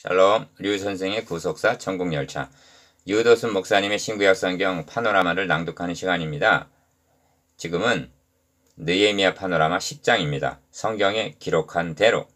샬롬, 류 선생의 구속사 천국열차. 유도순 목사님의 신구약 성경 파노라마를 낭독하는 시간입니다. 지금은 느헤미야 파노라마 10장입니다. 성경에 기록한 대로.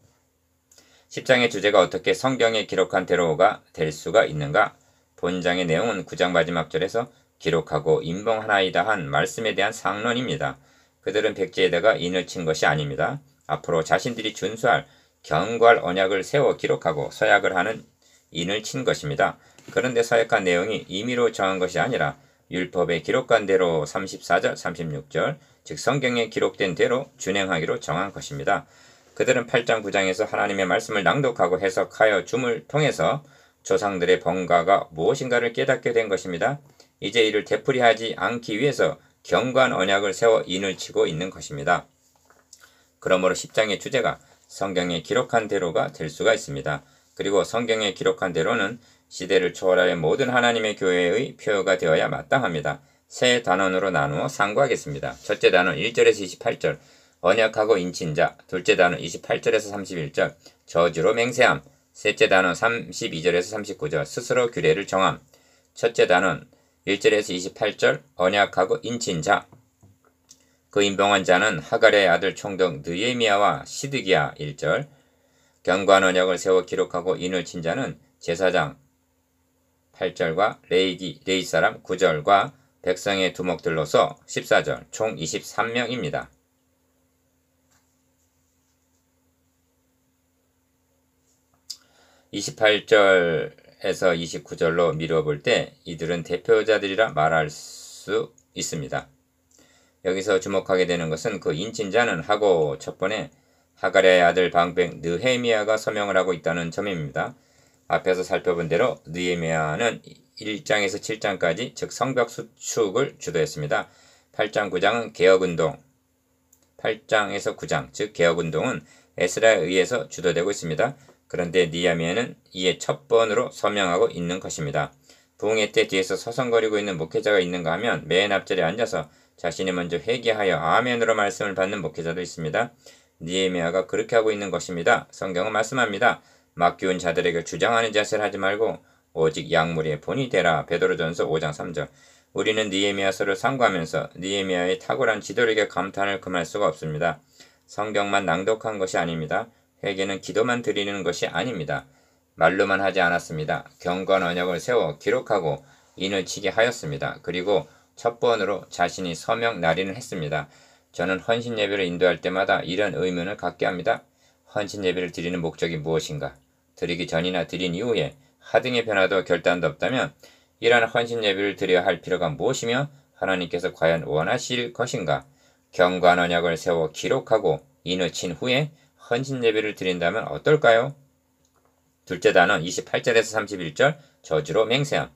10장의 주제가 어떻게 성경에 기록한 대로가 될 수가 있는가? 본장의 내용은 9장 마지막 절에서 기록하고 임봉하나이다 한 말씀에 대한 상론입니다. 그들은 백제에다가 인을 친 것이 아닙니다. 앞으로 자신들이 준수할 경고할 언약을 세워 기록하고 서약을 하는 인을 친 것입니다. 그런데 서약한 내용이 임의로 정한 것이 아니라 율법에 기록한 대로 34절, 36절, 즉 성경에 기록된 대로 준행하기로 정한 것입니다. 그들은 8장, 9장에서 하나님의 말씀을 낭독하고 해석하여 줌을 통해서 조상들의 번가가 무엇인가를 깨닫게 된 것입니다. 이제 이를 되풀이하지 않기 위해서 경고한 언약을 세워 인을 치고 있는 것입니다. 그러므로 10장의 주제가 성경에 기록한 대로가 될 수가 있습니다. 그리고 성경에 기록한 대로는 시대를 초월하여 모든 하나님의 교회의 표어가 되어야 마땅합니다. 세 단원으로 나누어 상고하겠습니다. 첫째 단원 1절에서 28절 언약하고 인친 자, 둘째 단원 28절에서 31절 저주로 맹세함, 셋째 단원 32절에서 39절 스스로 규례를 정함, 첫째 단원 1절에서 28절 언약하고 인친 자, 그 임봉한 자는 하갈의 아들 총독 느헤미야와 시드기야 1절, 경고한 언약을 세워 기록하고 인을 친 자는 제사장 8절과 레위 사람 9절과 백성의 두목들로서 14절 총 23명입니다. (28절에서 29절로) 미뤄볼 때 이들은 대표자들이라 말할 수 있습니다. 여기서 주목하게 되는 것은 그 인친자는 하고 첫번에 하갈의 아들 방백 느헤미야가 서명을 하고 있다는 점입니다. 앞에서 살펴본 대로 느헤미야는 1장에서 7장까지 즉 성벽 수축을 주도했습니다. 8장 9장은 개혁운동, 8장에서 9장 즉 개혁운동은 에스라에 의해서 주도되고 있습니다. 그런데 느헤미야는 이에 첫 번으로 서명하고 있는 것입니다. 부흥회 때 뒤에서 서성거리고 있는 목회자가 있는가 하면 맨 앞자리에 앉아서 자신이 먼저 회개하여 아멘으로 말씀을 받는 목회자도 있습니다. 느헤미야가 그렇게 하고 있는 것입니다. 성경은 말씀합니다. 맡기운 자들에게 주장하는 자세를 하지 말고 오직 약물의 본이 되라. 베드로전서 5장 3절. 우리는 느헤미야서를 상고하면서 느헤미야의 탁월한 지도력에 감탄을 금할 수가 없습니다. 성경만 낭독한 것이 아닙니다. 회개는 기도만 드리는 것이 아닙니다. 말로만 하지 않았습니다. 경고한 언약을 세워 기록하고 인을 치게 하였습니다. 그리고 첫 번으로 자신이 서명 날인을 했습니다. 저는 헌신 예배를 인도할 때마다 이런 의문을 갖게 합니다. 헌신 예배를 드리는 목적이 무엇인가? 드리기 전이나 드린 이후에 하등의 변화도 결단도 없다면 이러한 헌신 예배를 드려야 할 필요가 무엇이며 하나님께서 과연 원하실 것인가? 경고한 언약을 세워 기록하고 인을 친 후에 헌신 예배를 드린다면 어떨까요? 둘째 단원 28절에서 31절 저주로 맹세함.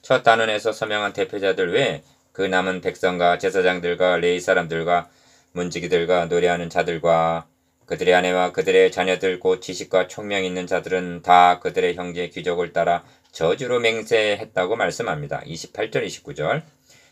첫 단원에서 서명한 대표자들 외에 그 남은 백성과 제사장들과 레위 사람들과 문지기들과 노래하는 자들과 그들의 아내와 그들의 자녀들 곧 지식과 총명 있는 자들은 다 그들의 형제 귀족을 따라 저주로 맹세했다고 말씀합니다. 28절 29절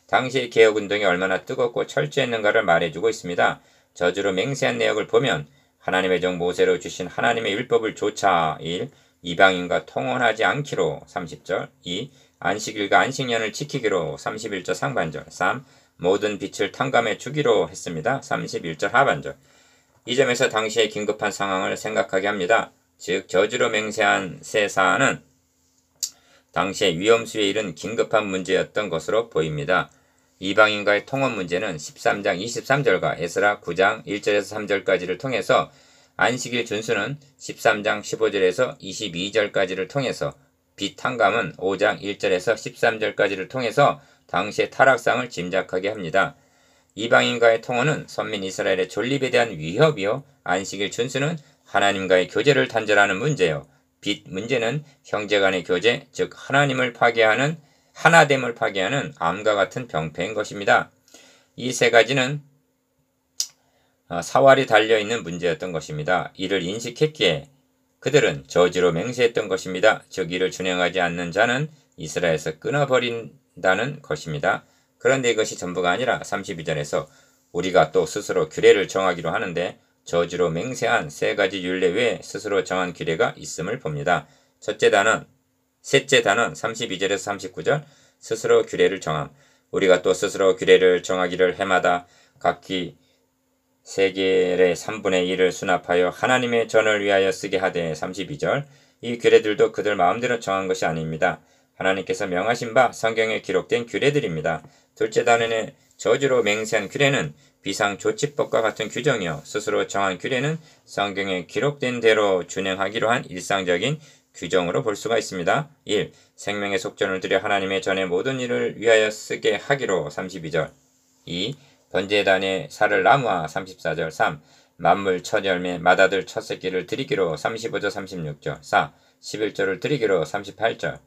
당시의 개혁운동이 얼마나 뜨겁고 철저했는가를 말해주고 있습니다. 저주로 맹세한 내역을 보면 하나님의 종 모세로 주신 하나님의 율법을 조차 1. 이방인과 통혼하지 않기로 30절 2. 안식일과 안식년을 지키기로 31절 상반절 3. 모든 빛을 탕감해 주기로 했습니다. 31절 하반절. 이 점에서 당시의 긴급한 상황을 생각하게 합니다. 즉 저주로 맹세한 세 사안은 당시의 위험수에 이른 긴급한 문제였던 것으로 보입니다. 이방인과의 통혼 문제는 13장 23절과 에스라 9장 1절에서 3절까지를 통해서, 안식일 준수는 13장 15절에서 22절까지를 통해서, 빛 탕감은 5장 1절에서 13절까지를 통해서 당시의 타락상을 짐작하게 합니다. 이방인과의 통혼은 선민 이스라엘의 존립에 대한 위협이요, 안식일 준수는 하나님과의 교제를 단절하는 문제요, 빛 문제는 형제간의 교제, 즉 하나님을 파괴하는, 하나됨을 파괴하는 암과 같은 병폐인 것입니다. 이 세 가지는 사활이 달려있는 문제였던 것입니다. 이를 인식했기에 그들은 저주로 맹세했던 것입니다. 즉 이를 준행하지 않는 자는 이스라엘에서 끊어버린다는 것입니다. 그런데 이것이 전부가 아니라 32절에서 우리가 또 스스로 규례를 정하기로 하는데 저주로 맹세한 세 가지 율례 외에 스스로 정한 규례가 있음을 봅니다. 셋째 단원 32절에서 39절 스스로 규례를 정함. 우리가 또 스스로 규례를 정하기를 해마다 각기 세겔의 3분의 1을 수납하여 하나님의 전을 위하여 쓰게 하되 32절 이 규례들도 그들 마음대로 정한 것이 아닙니다. 하나님께서 명하신 바 성경에 기록된 규례들입니다. 둘째 단원의 저주로 맹세한 규례는 비상조치법과 같은 규정이요 스스로 정한 규례는 성경에 기록된 대로 준행하기로 한 일상적인 규정으로 볼 수가 있습니다. 1. 생명의 속전을 들여 하나님의 전의 모든 일을 위하여 쓰게 하기로 32절 2. 번제단에 살을 나무와 34절 3. 만물 첫 열매 맏아들 첫 새끼를 드리기로 35절 36절 4. 11절을 드리기로 38절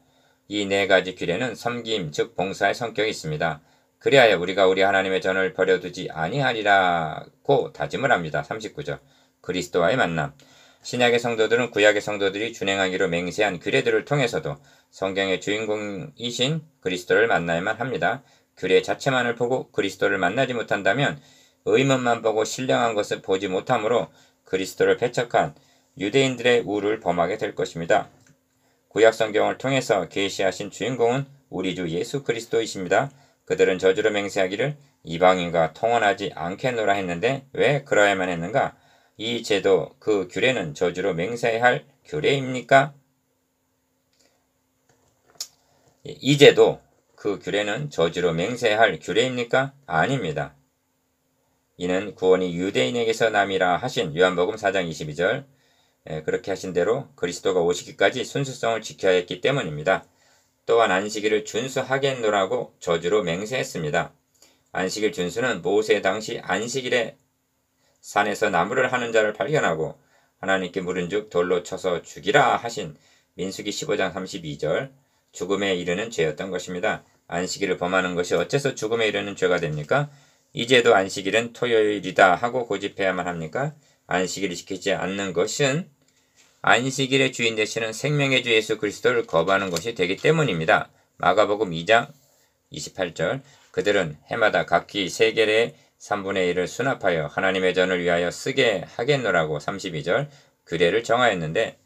이 네 가지 규례는 섬김 즉 봉사의 성격이 있습니다. 그리하여 우리가 우리 하나님의 전을 버려두지 아니하리라고 다짐을 합니다. 39절 그리스도와의 만남 신약의 성도들은 구약의 성도들이 준행하기로 맹세한 규례들을 통해서도 성경의 주인공이신 그리스도를 만나야만 합니다. 규례 자체만을 보고 그리스도를 만나지 못한다면 의문만 보고 신령한 것을 보지 못하므로 그리스도를 배척한 유대인들의 우를 범하게 될 것입니다. 구약 성경을 통해서 계시하신 주인공은 우리 주 예수 그리스도이십니다. 그들은 저주로 맹세하기를 이방인과 통혼하지 않겠노라 했는데 왜 그러야만 했는가? 이 제도 그 규례는 저주로 맹세해야 할 규례입니까? 이 제도 그 규례는 저주로 맹세해야 할 규례입니까? 아닙니다. 이는 구원이 유대인에게서 남이라 하신 요한복음 4장 22절 그렇게 하신 대로 그리스도가 오시기까지 순수성을 지켜야 했기 때문입니다. 또한 안식일을 준수하겠노라고 저주로 맹세했습니다. 안식일 준수는 모세 당시 안식일에 산에서 나무를 하는 자를 발견하고 하나님께 물은즉 돌로 쳐서 죽이라 하신 민수기 15장 32절 죽음에 이르는 죄였던 것입니다. 안식일을 범하는 것이 어째서 죽음에 이르는 죄가 됩니까? 이제도 안식일은 토요일이다 하고 고집해야만 합니까? 안식일을 지키지 않는 것은 안식일의 주인 되시는 생명의 주 예수 그리스도를 거부하는 것이 되기 때문입니다. 마가복음 2장 28절 그들은 해마다 각기 세겔의 3분의 1을 수납하여 하나님의 전을 위하여 쓰게 하겠노라고 32절 규례를 정하였는데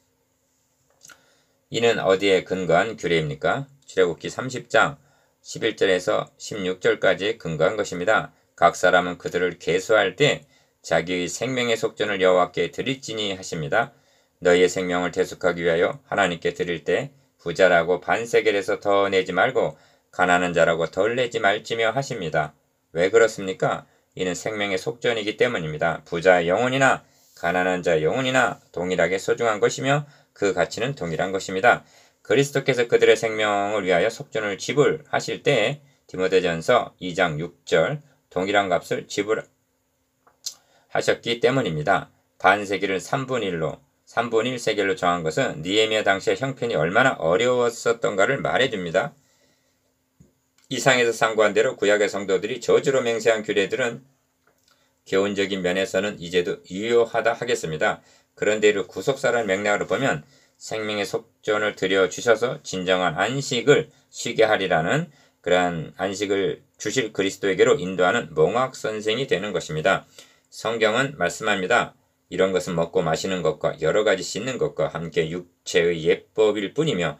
이는 어디에 근거한 규례입니까? 출애굽기 30장 11절에서 16절까지 근거한 것입니다. 각 사람은 그들을 계수할 때 자기의 생명의 속전을 여호와께 드릴지니 하십니다. 너희의 생명을 대속하기 위하여 하나님께 드릴 때 부자라고 반세겔에서 더 내지 말고 가난한 자라고 덜 내지 말지며 하십니다. 왜 그렇습니까? 이는 생명의 속전이기 때문입니다. 부자의 영혼이나 가난한 자의 영혼이나 동일하게 소중한 것이며 그 가치는 동일한 것입니다. 그리스도께서 그들의 생명을 위하여 속전을 지불하실 때에 디모데전서 2장 6절 동일한 값을 지불하셨기 때문입니다. 반세겔을 3분의 1로 3분의 1 세겔로 정한 것은 느헤미야 당시의 형편이 얼마나 어려웠었던가를 말해줍니다. 이상에서 상고한 대로 구약의 성도들이 저주로 맹세한 규례들은 교훈적인 면에서는 이제도 유효하다 하겠습니다. 그런데 이를 구속사라는 맥락으로 보면 생명의 속전을 들여주셔서 진정한 안식을 쉬게 하리라는 그러한 안식을 주실 그리스도에게로 인도하는 몽학선생이 되는 것입니다. 성경은 말씀합니다. 이런 것은 먹고 마시는 것과 여러 가지 씻는 것과 함께 육체의 예법일 뿐이며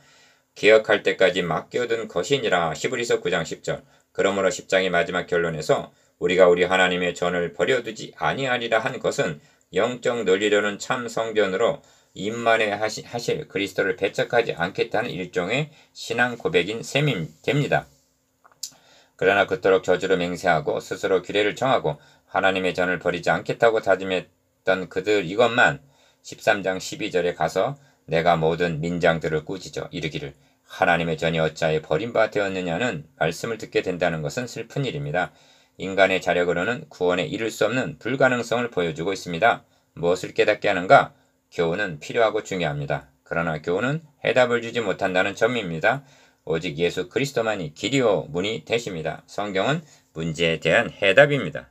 개혁할 때까지 맡겨둔 것이니라. 히브리서 9장 10절 그러므로 10장의 마지막 결론에서 우리가 우리 하나님의 전을 버려두지 아니하리라 한 것은 영적 논리로는 참 성전으로 임만에 하실 그리스도를 배척하지 않겠다는 일종의 신앙 고백인 셈이 됩니다. 그러나 그토록 저주로 맹세하고 스스로 규례를 정하고 하나님의 전을 버리지 않겠다고 다짐했던 그들 이것만 13장 12절에 가서 내가 모든 민장들을 꾸짖어 이르기를 하나님의 전이 어찌하여 버림바 되었느냐는 말씀을 듣게 된다는 것은 슬픈 일입니다. 인간의 자력으로는 구원에 이를 수 없는 불가능성을 보여주고 있습니다. 무엇을 깨닫게 하는가? 교훈은 필요하고 중요합니다. 그러나 교훈은 해답을 주지 못한다는 점입니다. 오직 예수 그리스도만이 길이요 문이 되십니다. 성경은 문제에 대한 해답입니다.